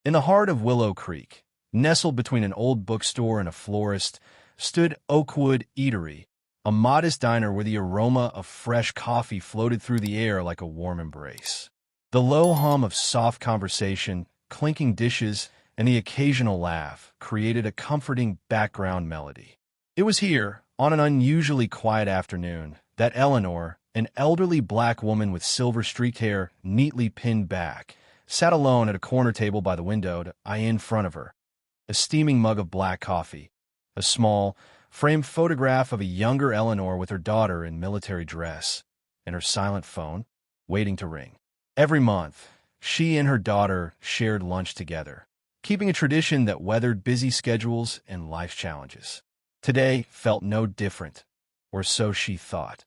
In the heart of Willow Creek, nestled between an old bookstore and a florist, stood Oakwood Eatery, a modest diner where the aroma of fresh coffee floated through the air like a warm embrace. The low hum of soft conversation, clinking dishes, and the occasional laugh created a comforting background melody. It was here, on an unusually quiet afternoon, that Eleanor, an elderly black woman with silver-streaked hair neatly pinned back, sat alone at a corner table by the window to eye in front of her. A steaming mug of black coffee, a small, framed photograph of a younger Eleanor with her daughter in military dress, and her silent phone, waiting to ring. Every month, she and her daughter shared lunch together, keeping a tradition that weathered busy schedules and life challenges. Today felt no different, or so she thought.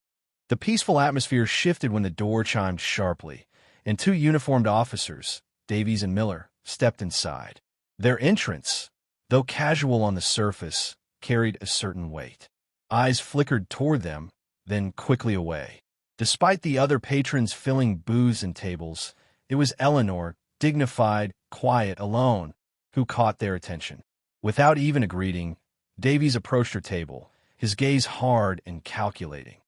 The peaceful atmosphere shifted when the door chimed sharply, and two uniformed officers, Davies and Miller, stepped inside. Their entrance, though casual on the surface, carried a certain weight. Eyes flickered toward them, then quickly away. Despite the other patrons filling booths and tables, it was Eleanor, dignified, quiet, alone, who caught their attention. Without even a greeting, Davies approached her table, his gaze hard and calculating.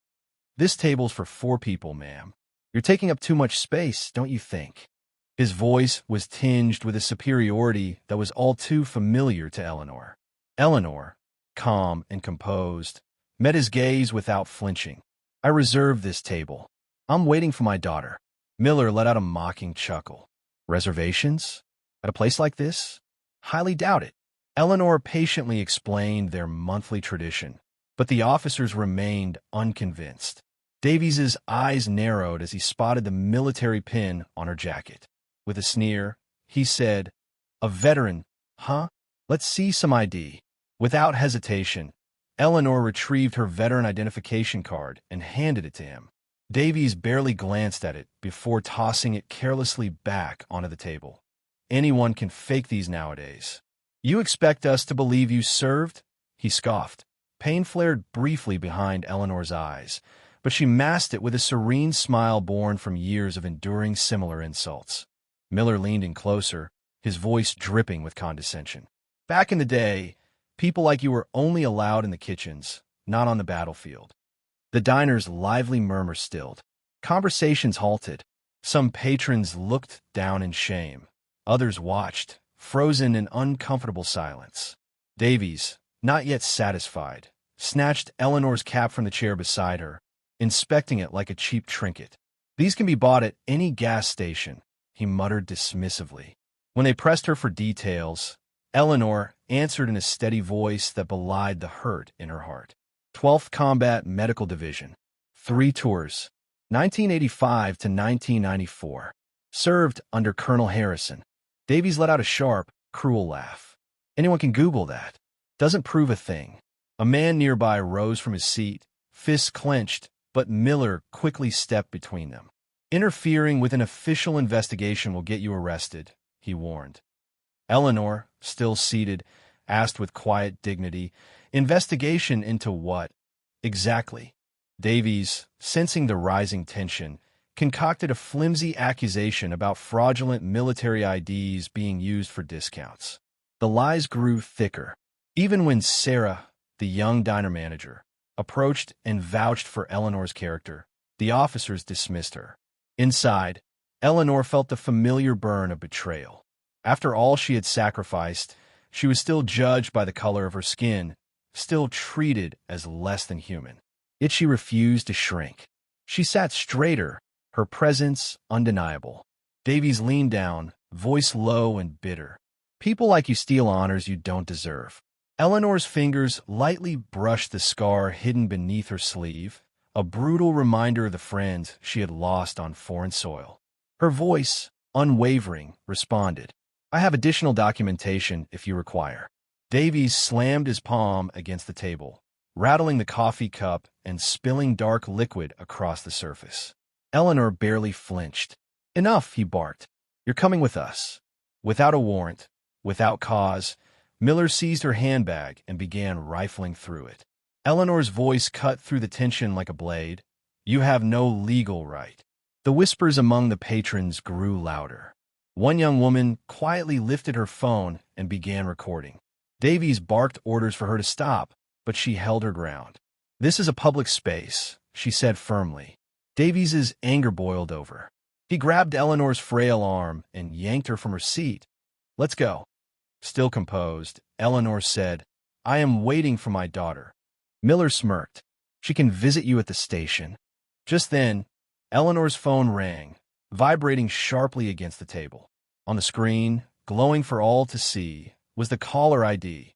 "This table's for 4 people, ma'am. You're taking up too much space, don't you think?" His voice was tinged with a superiority that was all too familiar to Eleanor. Eleanor, calm and composed, met his gaze without flinching. "I reserved this table. I'm waiting for my daughter." Miller let out a mocking chuckle. "Reservations? At a place like this? Highly doubt it." Eleanor patiently explained their monthly tradition, but the officers remained unconvinced. Davies's eyes narrowed as he spotted the military pin on her jacket. With a sneer, he said, "A veteran, huh? Let's see some ID." Without hesitation, Eleanor retrieved her veteran identification card and handed it to him. Davies barely glanced at it before tossing it carelessly back onto the table. "Anyone can fake these nowadays." "You expect us to believe you served?" he scoffed. Pain flared briefly behind Eleanor's eyes, but she masked it with a serene smile born from years of enduring similar insults. Miller leaned in closer, his voice dripping with condescension. "Back in the day, people like you were only allowed in the kitchens, not on the battlefield." The diner's lively murmur stilled. Conversations halted. Some patrons looked down in shame. Others watched, frozen in uncomfortable silence. Davies, not yet satisfied, snatched Eleanor's cap from the chair beside her, inspecting it like a cheap trinket. "These can be bought at any gas station," he muttered dismissively. When they pressed her for details, Eleanor answered in a steady voice that belied the hurt in her heart. 12th Combat Medical Division. 3 tours. 1985 to 1994. Served under Colonel Harrison. Davies let out a sharp, cruel laugh. "Anyone can Google that. Doesn't prove a thing." A man nearby rose from his seat, fists clenched, but Miller quickly stepped between them. "Interfering with an official investigation will get you arrested," he warned. Eleanor, still seated, asked with quiet dignity, "Investigation into what? Exactly?" Davies, sensing the rising tension, concocted a flimsy accusation about fraudulent military IDs being used for discounts. The lies grew thicker. Even when Sarah, the young diner manager, approached and vouched for Eleanor's character, the officers dismissed her. Inside, Eleanor felt the familiar burn of betrayal. After all she had sacrificed, she was still judged by the color of her skin, still treated as less than human. Yet she refused to shrink. She sat straighter, her presence undeniable. Davies leaned down, voice low and bitter. "People like you steal honors you don't deserve." Eleanor's fingers lightly brushed the scar hidden beneath her sleeve, a brutal reminder of the friends she had lost on foreign soil. Her voice, unwavering, responded, "I have additional documentation if you require." Davies slammed his palm against the table, rattling the coffee cup and spilling dark liquid across the surface. Eleanor barely flinched. "Enough," he barked. "You're coming with us." Without a warrant, without cause, Miller seized her handbag and began rifling through it. Eleanor's voice cut through the tension like a blade. "You have no legal right." The whispers among the patrons grew louder. One young woman quietly lifted her phone and began recording. Davies barked orders for her to stop, but she held her ground. "This is a public space," she said firmly. Davies's anger boiled over. He grabbed Eleanor's frail arm and yanked her from her seat. "Let's go." Still composed, Eleanor said, "I am waiting for my daughter." Miller smirked. "She can visit you at the station." Just then, Eleanor's phone rang, vibrating sharply against the table. On the screen, glowing for all to see, was the caller ID.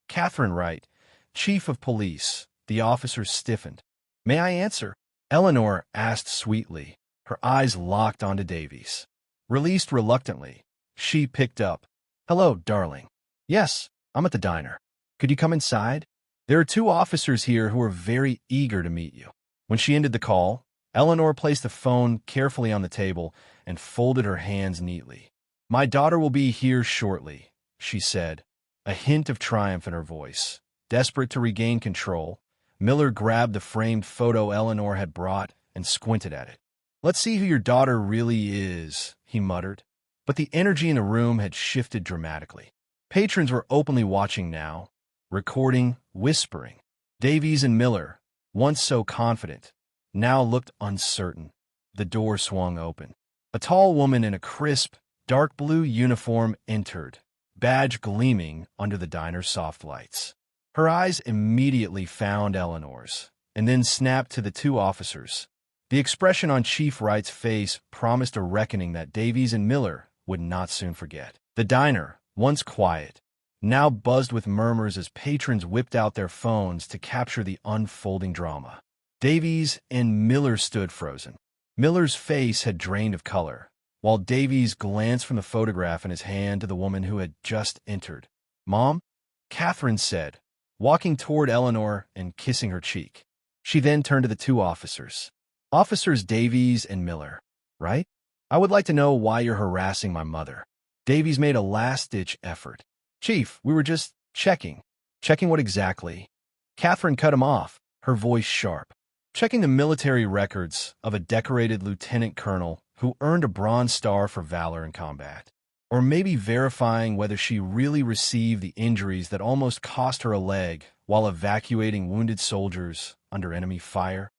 "Catherine Wright, Chief of Police." The officer stiffened. "May I answer?" Eleanor asked sweetly, her eyes locked onto Davies. Released reluctantly, she picked up. "Hello, darling. Yes, I'm at the diner. Could you come inside? There are 2 officers here who are very eager to meet you." When she ended the call, Eleanor placed the phone carefully on the table and folded her hands neatly. "My daughter will be here shortly," she said, a hint of triumph in her voice. Desperate to regain control, Miller grabbed the framed photo Eleanor had brought and squinted at it. "Let's see who your daughter really is," he muttered. But the energy in the room had shifted dramatically. Patrons were openly watching now, recording, whispering. Davies and Miller, once so confident, now looked uncertain. The door swung open. A tall woman in a crisp, dark blue uniform entered, badge gleaming under the diner's soft lights. Her eyes immediately found Eleanor's, and then snapped to the 2 officers. The expression on Chief Wright's face promised a reckoning that Davies and Miller would not soon forget. The diner, once quiet, now buzzed with murmurs as patrons whipped out their phones to capture the unfolding drama. Davies and Miller stood frozen. Miller's face had drained of color, while Davies glanced from the photograph in his hand to the woman who had just entered. "Mom?" Catherine said, walking toward Eleanor and kissing her cheek. She then turned to the 2 officers. "Officers Davies and Miller, right? I would like to know why you're harassing my mother." Davies made a last-ditch effort. "Chief, we were just checking." "Checking what exactly?" Catherine cut him off, her voice sharp. "Checking the military records of a decorated lieutenant colonel who earned a Bronze Star for valor in combat. Or maybe verifying whether she really received the injuries that almost cost her a leg while evacuating wounded soldiers under enemy fire."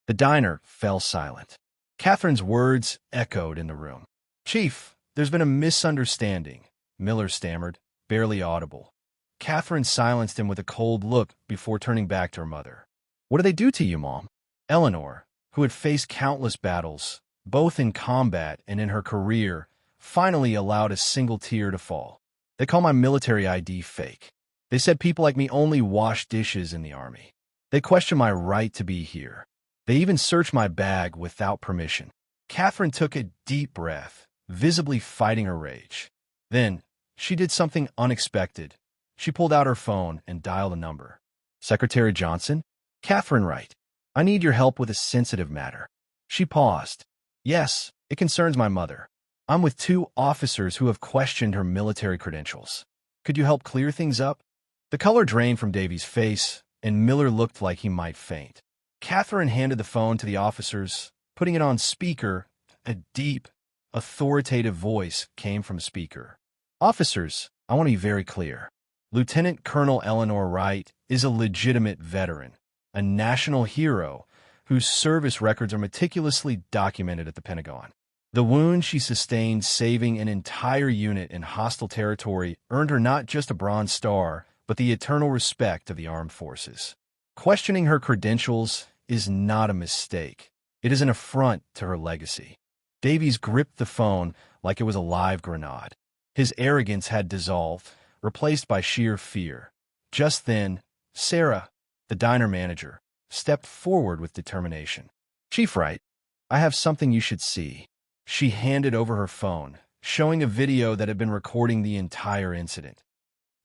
The diner fell silent. Catherine's words echoed in the room. "Chief, there's been a misunderstanding," Miller stammered, barely audible. Catherine silenced him with a cold look before turning back to her mother. "What do they do to you, Mom?" Eleanor, who had faced countless battles, both in combat and in her career, finally allowed a single tear to fall. "They call my military ID fake. They said people like me only wash dishes in the Army. They question my right to be here. They even searched my bag without permission." Catherine took a deep breath, visibly fighting her rage. Then, she did something unexpected. She pulled out her phone and dialed a number. "Secretary Johnson?" "Catherine Wright. I need your help with a sensitive matter." She paused. "Yes, it concerns my mother. I'm with 2 officers who have questioned her military credentials. Could you help clear things up?" The color drained from Davies' face, and Miller looked like he might faint. Catherine handed the phone to the officers, putting it on speaker. A deep, authoritative voice came from the speaker. "Officers, I want to be very clear. Lieutenant Colonel Eleanor Wright is a legitimate veteran, a national hero whose service records are meticulously documented at the Pentagon. The wound she sustained saving an entire unit in hostile territory earned her not just a Bronze Star, but the eternal respect of the armed forces. Questioning her credentials is not a mistake. It is an affront to her legacy." Davies gripped the phone like it was a live grenade. His arrogance had dissolved, replaced by sheer fear. Just then, Sarah, the diner manager, stepped forward with determination. "Chief Wright, I have something you should see." She handed over her phone, showing a video that had been recording the entire incident.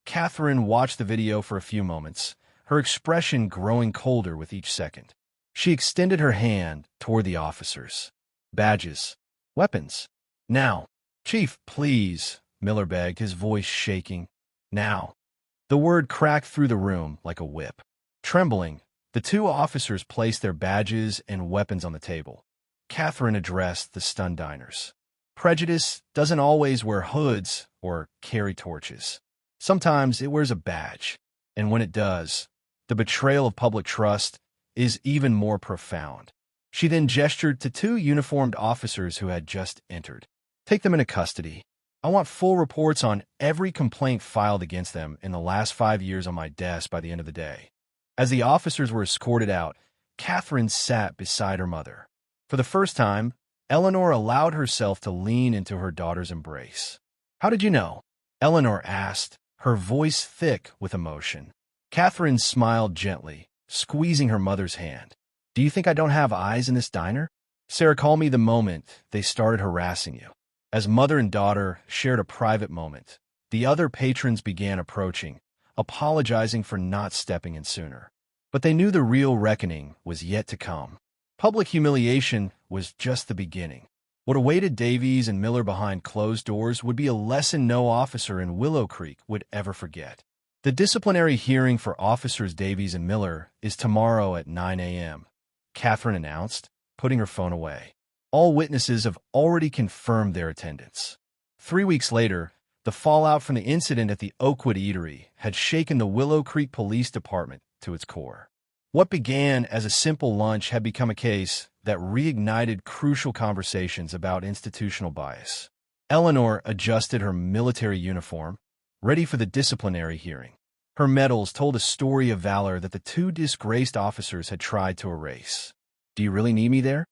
Catherine watched the video for a few moments, her expression growing colder with each second. She extended her hand toward the officers. "Badges. Weapons. Now." "Chief, please," Miller begged, his voice shaking. "Now." The word cracked through the room like a whip. Trembling, the 2 officers placed their badges and weapons on the table. Catherine addressed the stunned diners. Prejudice doesn't always wear hoods or carry torches. Sometimes it wears a badge, and when it does, the betrayal of public trust is even more profound. She then gestured to two uniformed officers who had just entered. Take them into custody. I want full reports on every complaint filed against them in the last 5 years on my desk by the end of the day. As the officers were escorted out, Catherine sat beside her mother. For the first time, Eleanor allowed herself to lean into her daughter's embrace. "How did you know?" Eleanor asked, her voice thick with emotion. Catherine smiled gently, squeezing her mother's hand. "Do you think I don't have eyes in this diner? Sarah called me the moment they started harassing you." As mother and daughter shared a private moment, the other patrons began approaching, apologizing for not stepping in sooner. But they knew the real reckoning was yet to come. Public humiliation was just the beginning. What awaited Davies and Miller behind closed doors would be a lesson no officer in Willow Creek would ever forget. The disciplinary hearing for Officers Davies and Miller is tomorrow at 9 a.m., Catherine announced, putting her phone away. All witnesses have already confirmed their attendance. 3 weeks later, the fallout from the incident at the Oakwood Eatery had shaken the Willow Creek Police Department to its core. What began as a simple lunch had become a case that reignited crucial conversations about institutional bias. Eleanor adjusted her military uniform, ready for the disciplinary hearing. Her medals told a story of valor that the two disgraced officers had tried to erase. "Do you really need me there?"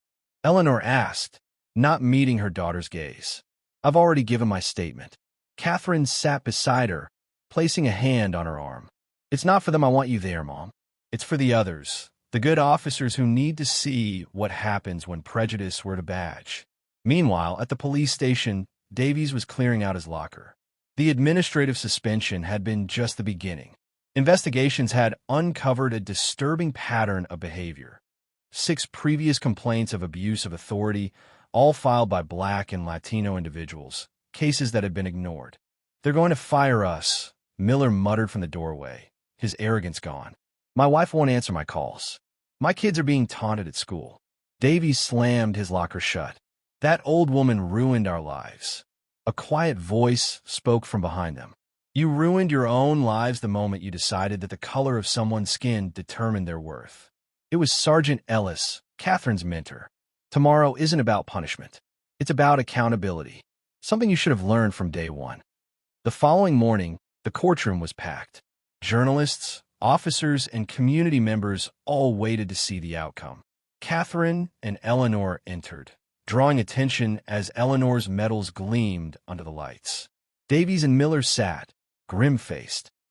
Eleanor asked, not meeting her daughter's gaze. "I've already given my statement." Catherine sat beside her, placing a hand on her arm. "It's not for them I want you there, Mom. It's for the others, the good officers who need to see what happens when prejudice were to badge." Meanwhile, at the police station, Davies was clearing out his locker. The administrative suspension had been just the beginning. Investigations had uncovered a disturbing pattern of behavior. 6 previous complaints of abuse of authority, all filed by Black and Latino individuals, cases that had been ignored. "They're going to fire us," Miller muttered from the doorway, his arrogance gone. "My wife won't answer my calls. My kids are being taunted at school." Davies slammed his locker shut. "That old woman ruined our lives." A quiet voice spoke from behind them. "You ruined your own lives the moment you decided that the color of someone's skin determined their worth." It was Sergeant Ellis, Catherine's mentor. "Tomorrow isn't about punishment. It's about accountability. Something you should have learned from day one." The following morning, the courtroom was packed. Journalists, officers, and community members all waited to see the outcome. Catherine and Eleanor entered, drawing attention as Eleanor's medals gleamed under the lights. Davies and Miller sat, grim-faced,